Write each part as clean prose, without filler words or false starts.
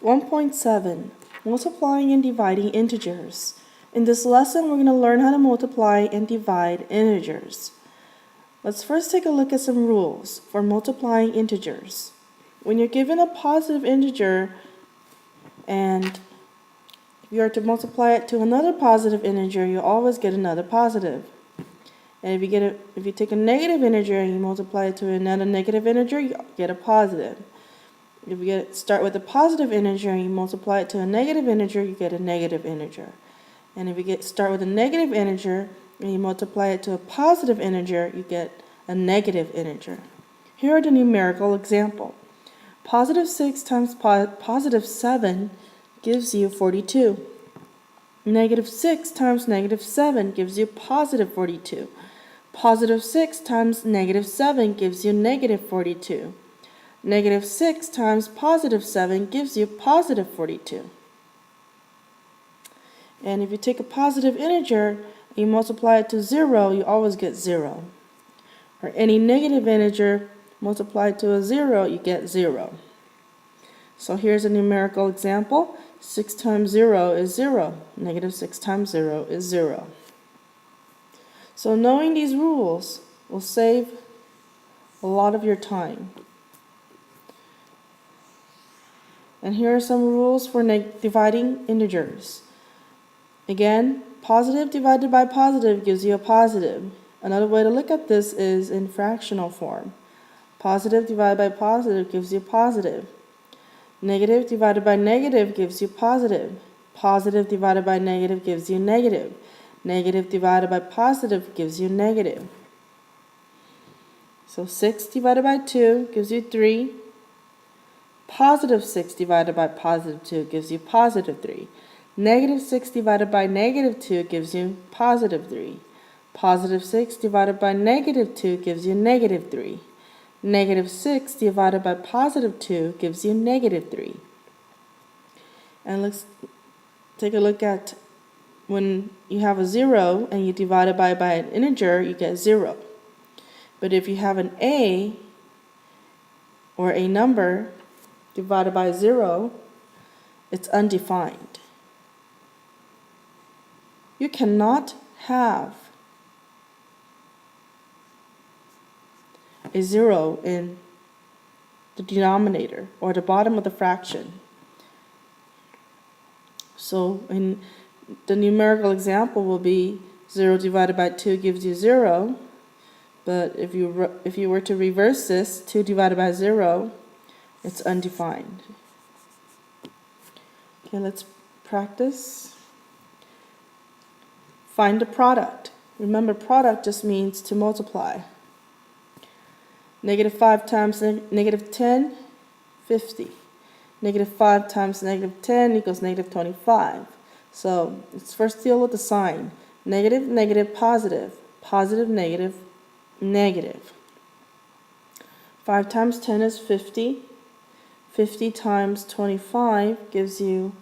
1.7, multiplying and dividing integers. In this lesson, we're going to learn how to multiply and divide integers. Let's first take a look at some rules for multiplying integers. When you're given a positive integer and you are to multiply it to another positive integer, you always get another positive. And if you take a negative integer and you multiply it to another negative integer, you get a positive. If you start with a positive integer and you multiply it to a negative integer, you get a negative integer. And if you start with a negative integer and you multiply it to a positive integer, you get a negative integer. Here are the numerical example. Positive 6 times positive 7 gives you 42. Negative 6 times negative 7 gives you positive 42. Positive 6 times negative 7 gives you negative 42. Negative 6 times positive 7 gives you positive 42. And if you take a positive integer and you multiply it to 0, you always get 0. Or any negative integer multiplied to a 0, you get 0. So here's a numerical example. 6 times 0 is 0. Negative 6 times 0 is 0. So knowing these rules will save a lot of your time. And here are some rules for dividing integers. Again, positive divided by positive gives you a positive. Another way to look at this is in fractional form. Positive divided by positive gives you positive. Negative divided by negative gives you positive. Positive divided by negative gives you negative. Negative divided by positive gives you negative. So 6 divided by 2 gives you 3. Positive 6 divided by positive 2 gives you positive 3. Negative 6 divided by negative 2 gives you positive 3. Positive 6 divided by negative 2 gives you negative 3. Negative 6 divided by positive 2 gives you negative 3. And let's take a look at when you have a 0 and you divide it by an integer, you get 0. But if you have an a or a number divided by 0, it's undefined. You cannot have a 0 in the denominator or the bottom of the fraction. So in the numerical example will be 0 divided by 2 gives you 0. But if you were to reverse this, 2 divided by 0, it's undefined. Okay, let's practice. Find the product. Remember, product just means to multiply. Negative 5 times negative 10, 50. Negative 5 times negative 10 equals negative 25. So let's first deal with the sign. Negative, negative, positive. Positive, negative, negative. 5 times 10 is 50. 50 times 25 gives you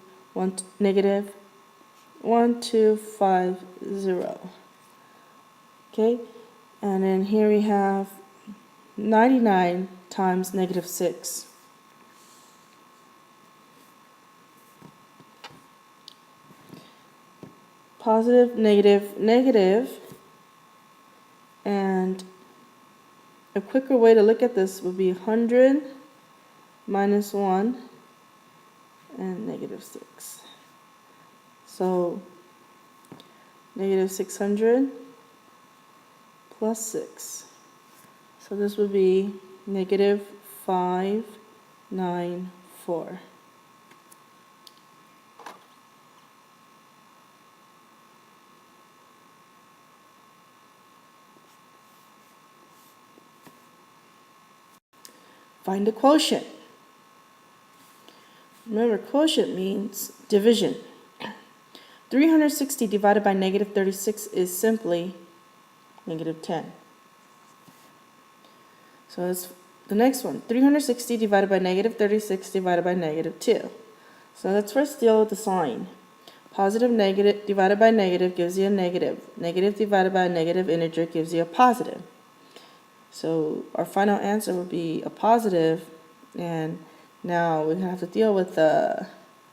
negative 1250. Okay, and then here we have 99 times negative 6. Positive, negative, negative. And a quicker way to look at this would be 100 minus 1 and negative 6. So negative 600 plus 6. So this would be negative 594. Find the quotient. Remember, quotient means division. 360 divided by negative 36 is simply negative 10. So that's the next one. 360 divided by negative 36 divided by negative 2. So let's first deal with the sign. Positive negative divided by negative gives you a negative. Negative divided by a negative integer gives you a positive. So our final answer would be a positive, and Now we have to deal with the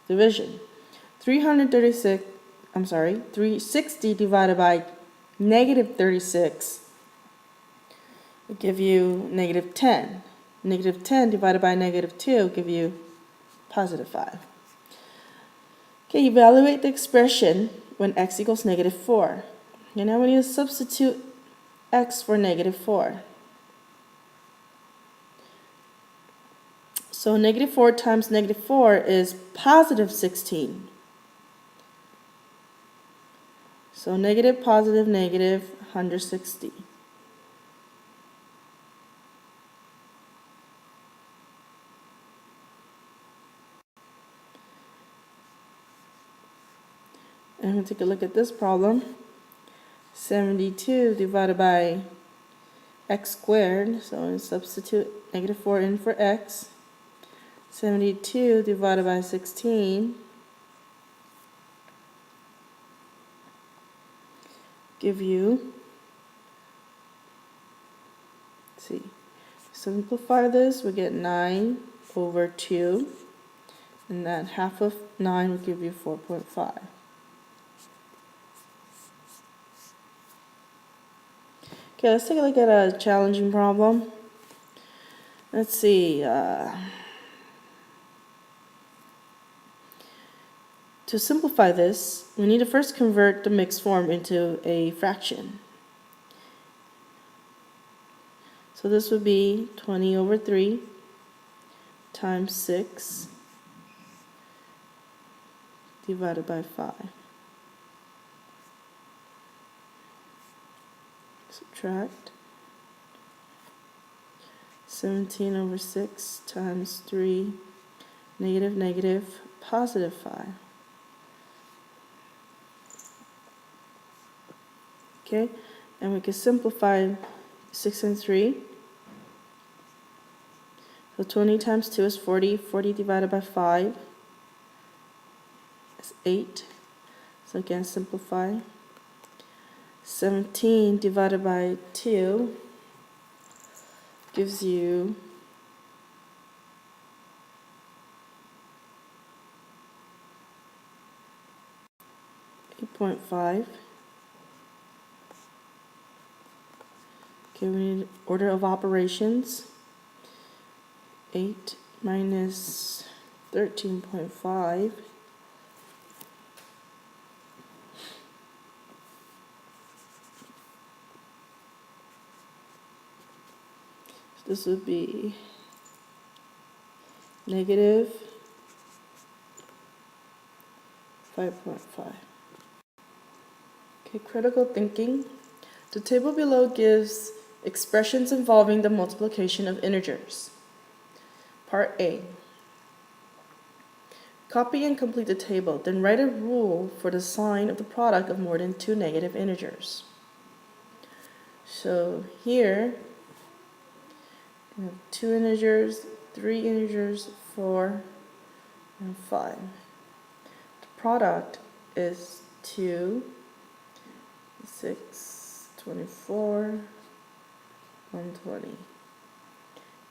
division. 360 divided by negative 36 will give you negative 10. Negative 10 divided by negative 2 will give you positive 5. Okay, evaluate the expression when x equals negative 4. And now we need to substitute x for negative 4. So negative 4 times negative 4 is positive 16. So negative, positive, negative, 160. And we'll take a look at this problem. 72 divided by x squared, so we substitute negative 4 in for x. 72 divided by 16 give you, let's see, simplify this, we get 9 over 2, and that half of 9 will give you 4.5. Okay, let's take a look at a challenging problem. Let's see. To simplify this, we need to first convert the mixed form into a fraction. So this would be 20 over 3 times 6 divided by 5. Subtract 17 over 6 times 3, negative, negative, positive 5. Okay, and we can simplify 6 and 3. So 20 times 2 is 40. 40 divided by 5 is 8. So again, simplify. 17 divided by 2 gives you 8.5. Okay, we need order of operations. 8 minus 13.5. So this would be negative 5.5. Okay, critical thinking. The table below gives expressions involving the multiplication of integers. Part A. Copy and complete the table, then write a rule for the sign of the product of more than 2 negative integers. So here, we have 2 integers, 3 integers, 4, and 5. The product is 2, 6, 24, 120.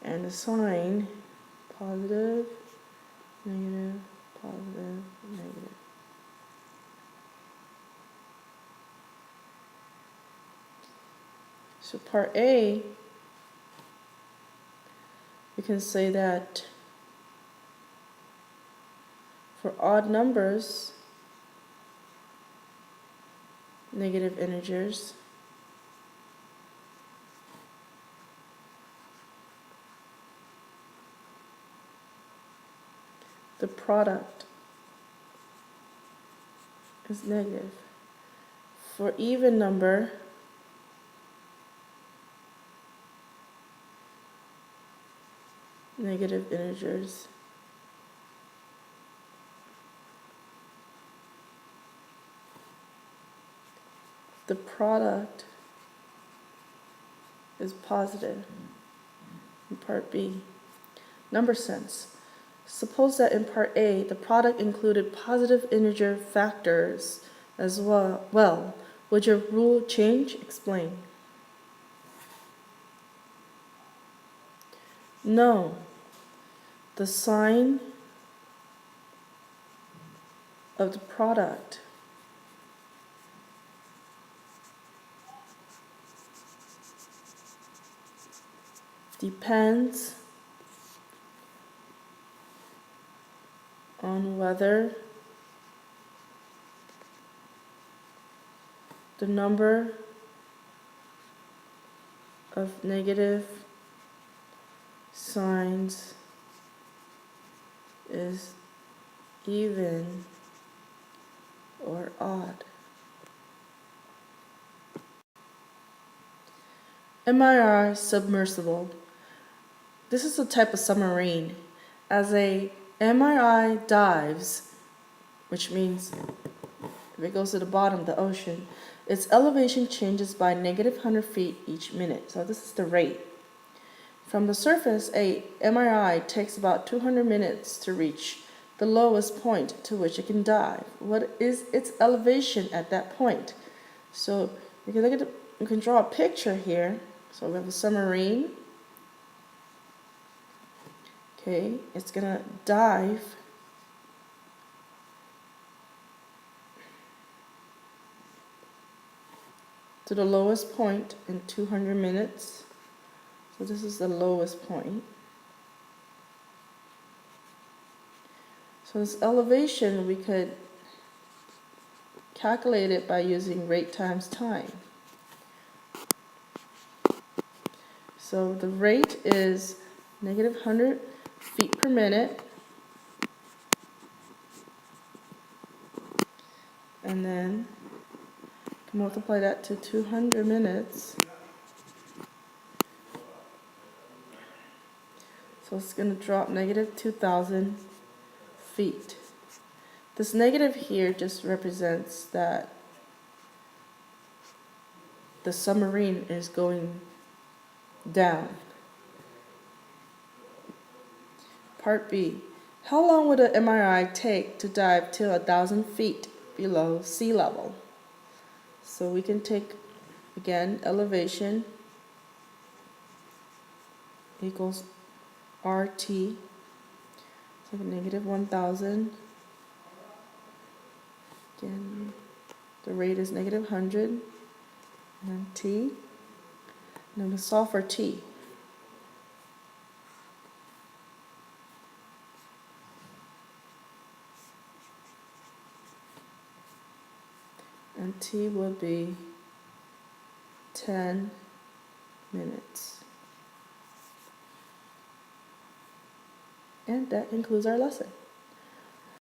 And the sign, positive, negative, positive, negative. So part A, we can say that for odd numbers, negative integers, the product is negative. For even number, negative integers, the product is positive. In part B, number sense. Suppose that in part A, the product included positive integer factors as well. Would your rule change? Explain. No. the sign of the product depends on whether the number of negative signs is even or odd. MIR submersible. This is a type of submarine. As a MIR dives, which means if it goes to the bottom of the ocean, its elevation changes by -100 feet each minute. So this is the rate. From the surface, a MIR takes about 200 minutes to reach the lowest point to which it can dive. What is its elevation at that point? So you can look at you can draw a picture here. So we have a submarine. Okay, it's gonna dive to the lowest point in 200 minutes. So this is the lowest point. So this elevation, we could calculate it by using rate times time. So the rate is -100 feet per minute. And then multiply that to 200 minutes. So it's going to drop -2,000 feet. This negative here just represents that the submarine is going down. Part B. How long would an MIR take to dive to 1,000 feet below sea level? So we can take, again, elevation equals RT, so -1,000. Again, the rate is -100, and then T, and then we solve for T. And T will be 10 minutes. And that concludes our lesson.